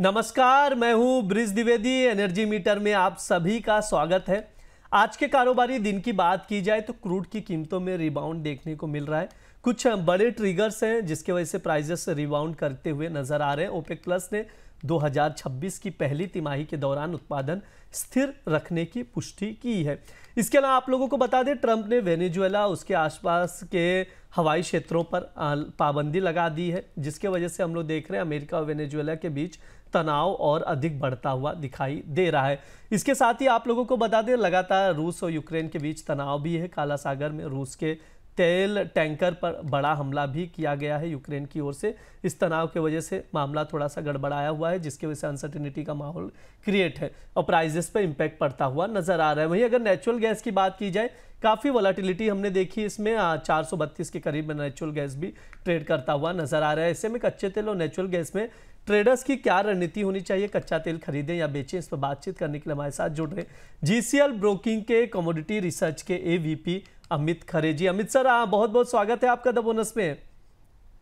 नमस्कार, मैं हूं ब्रिज द्विवेदी। एनर्जी मीटर में आप सभी का स्वागत है। आज के कारोबारी दिन की बात की जाए तो क्रूड की कीमतों में रिबाउंड देखने को मिल रहा है। कुछ बड़े ट्रिगर्स हैं जिसके वजह से प्राइजेस रिबाउंड करते हुए नजर आ रहे हैं। ओपेक प्लस ने 2026 की पहली तिमाही के दौरान उत्पादन स्थिर रखने की पुष्टि की है। इसके अलावा आप लोगों को बता दें, ट्रंप ने वेनेजुएला उसके आसपास के हवाई क्षेत्रों पर पाबंदी लगा दी है, जिसके वजह से हम लोग देख रहे हैं अमेरिका और वेनेजुएला के बीच तनाव और अधिक बढ़ता हुआ दिखाई दे रहा है। इसके साथ ही आप लोगों को बता दें, लगातार रूस और यूक्रेन के बीच तनाव भी है। काला सागर में रूस के तेल टैंकर पर बड़ा हमला भी किया गया है यूक्रेन की ओर से। इस तनाव की वजह से मामला थोड़ा सा गड़बड़ाया हुआ है, जिसकी वजह से अनसर्टेनिटी का माहौल क्रिएट है और प्राइजेस पर इंपैक्ट पड़ता हुआ नजर आ रहा है। वहीं अगर नेचुरल गैस की बात की जाए, काफ़ी वोलेटिलिटी हमने देखी इसमें। 432 के करीब नेचुरल गैस भी ट्रेड करता हुआ नजर आ रहा है। ऐसे में कच्चे तेल और नेचुरल गैस में ट्रेडर्स की क्या रणनीति होनी चाहिए, कच्चा तेल खरीदें या बेचें, इस पर बातचीत करने के लिए हमारे साथ जुड़ रहे जीसीएल ब्रोकिंग के कमोडिटी रिसर्च के एवीपी अमित खरे जी। अमित सर, बहुत बहुत स्वागत है आपका द बोनस में।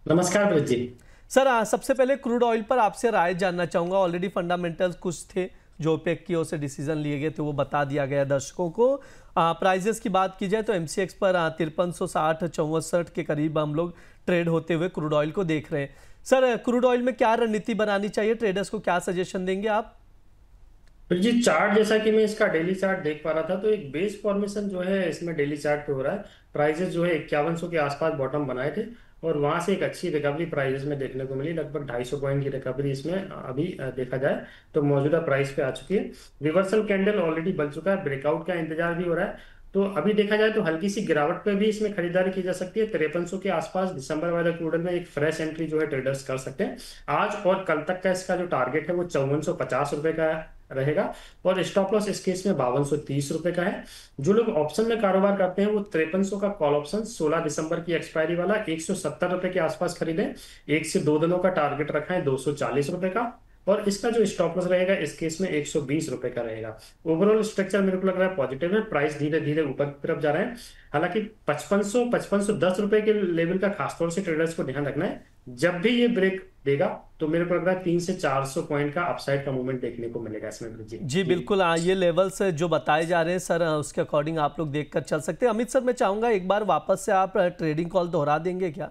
नमस्कार ब्रिज जी। सर, सबसे पहले क्रूड ऑयल पर आपसे राय जानना चाहूंगा। ऑलरेडी फंडामेंटल्स कुछ थे जो ओपेक की ओर से डिसीजन लिए गए थे, वो बता दिया गया दर्शकों को। प्राइजेस की बात की जाए तो एमसीएक्स पर 5360-64 के करीब हम लोग ट्रेड होते हुए क्रूड ऑयल को देख रहे हैं। सर, क्रूड ऑयल में क्या रणनीति बनानी चाहिए, ट्रेडर्स को क्या सजेशन देंगे आप? जी, चार्ट जैसा कि मैं इसका डेली चार्ट देख पा रहा था, तो एक बेस फॉर्मेशन जो है इसमें डेली चार्ट पे हो रहा है। प्राइजेस जो है 5100 के आसपास बॉटम बनाए थे और वहां से एक अच्छी रिकवरी प्राइजेस में देखने को मिली। लगभग 250 पॉइंट की रिकवरी इसमें अभी देखा जाए तो मौजूदा प्राइस पे आ चुकी है। रिवर्सल कैंडल ऑलरेडी बन चुका है, ब्रेकआउट का इंतजार भी हो रहा है। तो अभी देखा जाए तो हल्की सी गिरावट पे भी इसमें खरीदारी की जा सकती है। 5300 के आसपास दिसंबर वाले क्रूड में एक फ्रेश एंट्री जो है ट्रेडर्स कर सकते हैं। आज और कल तक का इसका जो टारगेट है वो 5450 रुपए का रहेगा और स्टॉप लॉस इस केस में 5230 रुपए का है। जो लोग ऑप्शन में कारोबार करते हैं वो 5300 का कॉल ऑप्शन 16 दिसंबर की एक्सपायरी वाला 170 रुपए के आसपास खरीदें। 1 से 2 दिनों का टारगेट रखा है 240 रुपए का और इसका जो स्टॉप लॉस रहेगा इस केस में 120 रुपए का रहेगा। ओवरऑल स्ट्रक्चर मेरे को लग रहा है पॉजिटिव है। प्राइस धीरे धीरे ऊपर की तरफ जा रहे हैं। हालांकि 5510 रुपए के लेवल का खासतौर से ट्रेडर्स को ध्यान रखना है। जब भी ये ब्रेक देगा तो मेरे को लग रहा है 300 से 400 पॉइंट का अपसाइड का मूवमेंट देखने को मिलेगा इसमें। जी बिल्कुल, ये लेवल्स जो बताए जा रहे हैं सर, उसके अकॉर्डिंग आप लोग देखकर चल सकते हैं। अमित सर, मैं चाहूंगा एक बार वापस से आप ट्रेडिंग कॉल दोहरा देंगे क्या?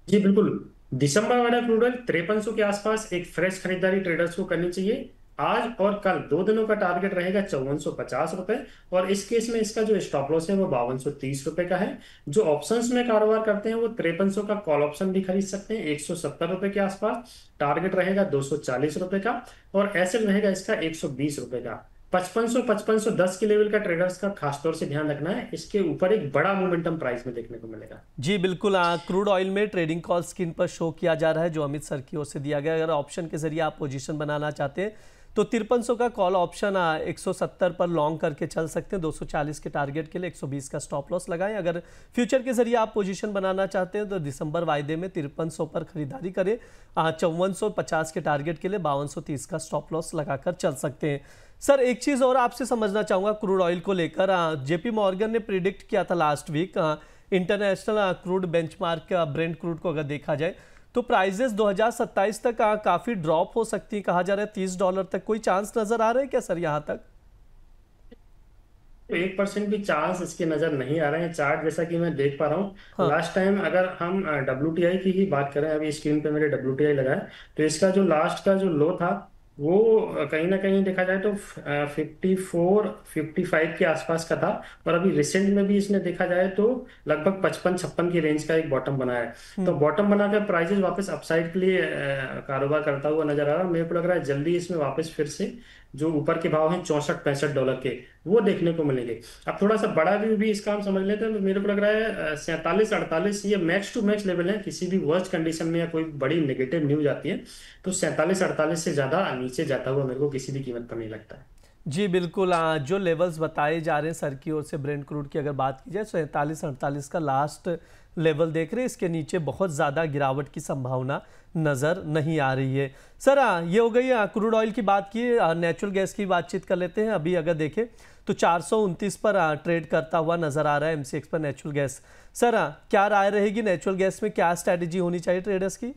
जी बिल्कुल। दिसंबर वाला क्रूड ऑयल 5300 के आसपास एक फ्रेश खरीदारी ट्रेडर्स को करनी चाहिए। आज और कल 2 दिनों का टारगेट रहेगा 5450 रुपए और इस केस में इसका जो स्टॉप लॉस है वो 5230 रुपए का है। जो ऑप्शंस में कारोबार करते हैं वो 5300 का कॉल ऑप्शन भी खरीद सकते हैं 170 रुपए के आसपास। टारगेट रहेगा 240 रुपए का और एसएल रहेगा इसका 120 रुपए का। 5510 के लेवल का ट्रेडर्स का खासतौर से ध्यान रखना है। इसके ऊपर एक बड़ा मोमेंटम प्राइस में देखने को मिलेगा। जी बिल्कुल, क्रूड ऑयल में ट्रेडिंग कॉल स्क्रीन पर शो किया जा रहा है जो अमित सर की ओर से दिया गया। अगर ऑप्शन के जरिए आप पोजीशन बनाना चाहते हैं तो 5300 का कॉल ऑप्शन 170 पर लॉन्ग करके चल सकते हैं। 240 के टारगेट के लिए 120 का स्टॉप लॉस लगाएं। अगर फ्यूचर के जरिए आप पोजीशन बनाना चाहते हैं तो दिसंबर वायदे में 5300 पर खरीदारी करें। 5450 के टारगेट के लिए 5230 का स्टॉप लॉस लगाकर चल सकते हैं। सर, एक चीज़ और आपसे समझना चाहूँगा क्रूड ऑयल को लेकर। जेपी मॉर्गन ने प्रिडिक्ट किया था last week international crude benchmark Brent crude को अगर देखा जाए तो प्राइजेस 2027 तक काफ़ी ड्रॉप हो सकती है। कहा जा रहा है $30 तक। कोई चांस नज़र आ रहा है क्या सर यहाँ तक? तो 1% भी चांस इसके नजर नहीं आ रहे हैं। चार्ट जैसा कि मैं देख पा रहा हूँ, हाँ। लास्ट टाइम अगर हम WTI की ही बात करें, अभी स्क्रीन पे मेरे WTI लगा है, तो इसका जो लास्ट का जो लो था वो कहीं ना कहीं देखा जाए तो 54-55 के आसपास का था और अभी रिसेंट में भी इसने देखा जाए तो लगभग 55-56 की रेंज का एक बॉटम बनाया है। तो बॉटम बनाकर प्राइसेस वापस अपसाइड के लिए कारोबार करता हुआ नजर आ रहा है। मेरे को लग रहा है जल्दी इसमें वापस फिर से जो ऊपर के भाव हैं $64-65 के वो देखने को मिलेंगे। अब थोड़ा सा बड़ा व्यू भी इसका हम समझ लेते हैं तो मेरे को लग रहा है 47-48 ये मैक्स टू मैक्स लेवल है। किसी भी वर्स्ट कंडीशन में या कोई बड़ी नेगेटिव न्यूज आती है तो 47-48 से ज्यादा नीचे जाता हुआ मेरे को किसी भी कीमत पर नहीं लगता है। जी बिल्कुल, जो लेवल्स बताए जा रहे हैं सर की ओर से ब्रेंट क्रूड की अगर बात की जाए 47-48 का लास्ट लेवल देख रहे हैं। इसके नीचे बहुत ज़्यादा गिरावट की संभावना नज़र नहीं आ रही है। सर, ये हो गई क्रूड ऑयल की बात की। नेचुरल गैस की बातचीत कर लेते हैं। अभी अगर देखें तो 429 पर ट्रेड करता हुआ नज़र आ रहा है एमसीएक्स पर नेचुरल गैस। सर, क्या राय रहेगी नेचुरल गैस में, क्या स्ट्रैटेजी होनी चाहिए ट्रेडर्स की?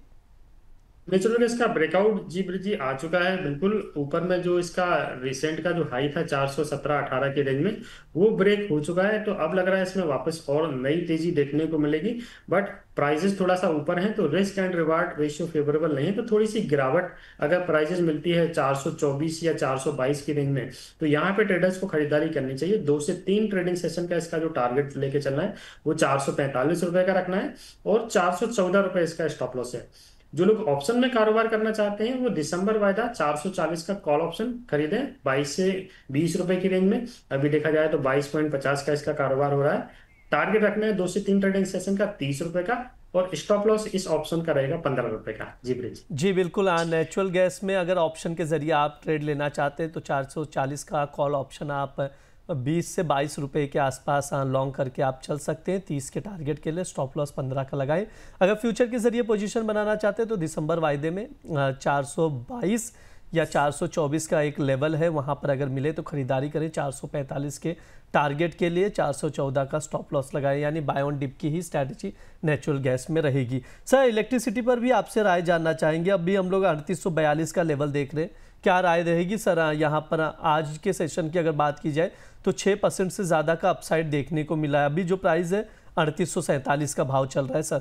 नेचुरल गैस का ब्रेकआउट जी ब्रिज जी आ चुका है बिल्कुल। ऊपर में जो इसका रिसेंट का जो हाई था 417-18 के रेंज में, वो ब्रेक हो चुका है। तो अब लग रहा है इसमें वापस और नई तेजी देखने को मिलेगी। बट प्राइजेस थोड़ा सा ऊपर हैं, तो risk and reward ratio favourable नहीं है। तो थोड़ी सी गिरावट अगर प्राइजेस मिलती है 424 या 422 की रेंज में, तो यहाँ पे ट्रेडर्स को खरीदारी करनी चाहिए। 2 से 3 ट्रेडिंग सेशन का इसका जो टारगेट लेके चलना है वो 445 रुपए का रखना है, और 414 रुपए इसका स्टॉप लॉस है। जो लोग ऑप्शन में कारोबार करना चाहते हैं वो दिसंबर वायदा 440 का कॉल ऑप्शन खरीदें 22 से 20 रुपए की रेंज में। अभी देखा जाए तो 22.50 का इसका कारोबार हो रहा है। टारगेट रखना है 2 से 3 ट्रेडिंग सेशन का 30 रुपए का, और स्टॉप लॉस इस ऑप्शन का रहेगा 15 रुपए का। जी ब्रिज। जी बिल्कुल। नेचुरल गैस में अगर ऑप्शन के जरिए आप ट्रेड लेना चाहते हैं तो 440 का कॉल ऑप्शन आप 20 से 22 रुपए के आसपास लॉन्ग करके आप चल सकते हैं 30 के टारगेट के लिए। स्टॉप लॉस 15 का लगाएं। अगर फ्यूचर के जरिए पोजीशन बनाना चाहते हैं तो दिसंबर वायदे में 422 या 424 का एक लेवल है, वहां पर अगर मिले तो खरीदारी करें। 445 के टारगेट के लिए 414 का स्टॉप लॉस लगाएं, यानी बाय ऑन डिप की ही स्ट्रैटेजी नेचुरल गैस में रहेगी। सर इलेक्ट्रिसिटी पर भी आपसे राय जानना चाहेंगे। अभी हम लोग 3842 का लेवल देख रहे हैं, क्या राय रहेगी सर? यहाँ पर आज के सेशन की अगर बात की जाए तो 6% से ज़्यादा का अपसाइड देखने को मिला है। अभी जो प्राइस है 3847 का भाव चल रहा है सर।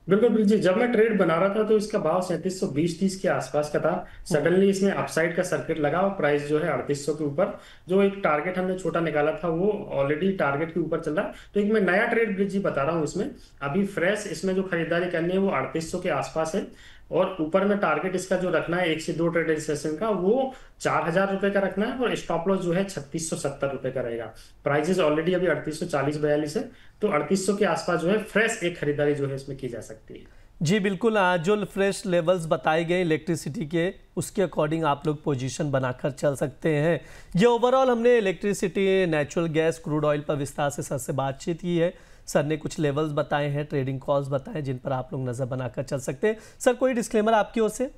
बिल्कुल बिल्कुल जी, जब मैं ट्रेड बना रहा था तो इसका भाव 3720-30 के आसपास का था। सडनली इसमें अपसाइड का सर्किट लगा और प्राइस जो है 3800 के ऊपर, जो एक टारगेट हमने छोटा निकाला था वो ऑलरेडी टारगेट के ऊपर चल रहा है। तो एक मैं नया ट्रेड ब्रिज जी बता रहा हूँ इसमें। अभी फ्रेश इसमें जो खरीदारी करनी है वो 3800 के आसपास है, और ऊपर में टारगेट इसका जो रखना है 1 से 2 ट्रेड सेशन का वो 4000 रुपए का रखना है, और स्टॉप लॉस जो है 3670 रुपए का रहेगा। प्राइजेस ऑलरेडी अभी 3840-42 है, तो 3800 के आसपास जो है फ्रेश एक खरीदारी जो है इसमें की जा सकती है। जी बिल्कुल। जो फ्रेश लेवल्स बताए गए इलेक्ट्रिसिटी के, उसके अकॉर्डिंग आप लोग पोजीशन बनाकर चल सकते हैं। ये ओवरऑल हमने electricity, natural gas, crude oil पर विस्तार से सर से बातचीत की है। सर ने कुछ लेवल्स बताए हैं, ट्रेडिंग कॉल्स बताए जिन पर आप लोग नज़र बनाकर चल सकते हैं। सर कोई डिस्क्लेमर आपकी ओर से?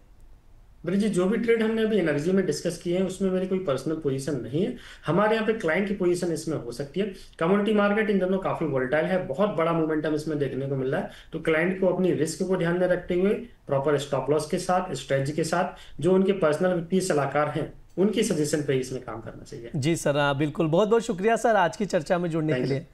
ब्रिज जी, जो भी ट्रेड हमने अभी एनर्जी में डिस्कस किए हैं उसमें मेरी कोई पर्सनल पोजीशन नहीं है। हमारे यहाँ पे क्लाइंट की पोजीशन इसमें हो सकती है। कमोडिटी मार्केट इन दोनों काफी वोलेटाइल है, बहुत बड़ा मोमेंटम इसमें देखने को मिल रहा है। तो क्लाइंट को अपनी रिस्क को ध्यान में रखते हुए प्रॉपर स्टॉप लॉस के साथ, स्ट्रेटजी के साथ, जो उनके पर्सनल वित्तीय सलाहकार हैं उनकी सजेशन पे इसमें काम करना चाहिए। जी सर, बिल्कुल। बहुत बहुत शुक्रिया सर आज की चर्चा में जुड़ने के लिए।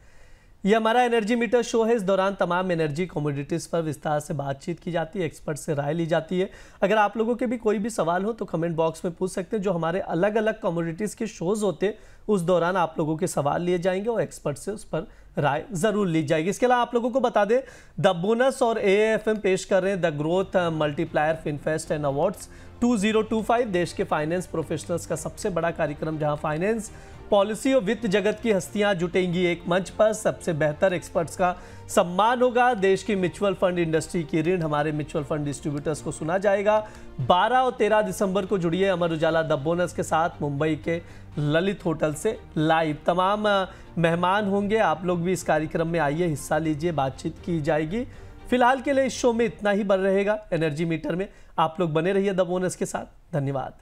ये हमारा एनर्जी मीटर शो है। इस दौरान तमाम एनर्जी कमोडिटीज़ पर विस्तार से बातचीत की जाती है, एक्सपर्ट से राय ली जाती है। अगर आप लोगों के भी कोई भी सवाल हो तो कमेंट बॉक्स में पूछ सकते हैं। जो हमारे अलग अलग कमोडिटीज़ के शोज़ होते हैं उस दौरान आप लोगों के सवाल लिए जाएंगे और एक्सपर्ट से उस पर राय ज़रूर ली जाएगी। इसके अलावा आप लोगों को बता दें द बोनस और AAFM पेश कर रहे हैं the growth multiplier finfest and awards 2025, देश के फाइनेंस प्रोफेशनल्स का सबसे बड़ा कार्यक्रम जहां फाइनेंस, पॉलिसी और वित्त जगत की हस्तियां जुटेंगी एक मंच पर। सबसे बेहतर एक्सपर्ट्स का सम्मान होगा। देश की म्यूचुअल फंड इंडस्ट्री की ऋण हमारे म्यूचुअल फंड डिस्ट्रीब्यूटर्स को सुना जाएगा। 12 और 13 दिसंबर को जुड़िए अमर उजाला द बोनस के साथ मुंबई के ललित होटल से लाइव। तमाम मेहमान होंगे, आप लोग भी इस कार्यक्रम में आइए, हिस्सा लीजिए, बातचीत की जाएगी। फिलहाल के लिए इस शो में इतना ही बन रहेगा। एनर्जी मीटर में आप लोग बने रहिए द बोनस के साथ। धन्यवाद।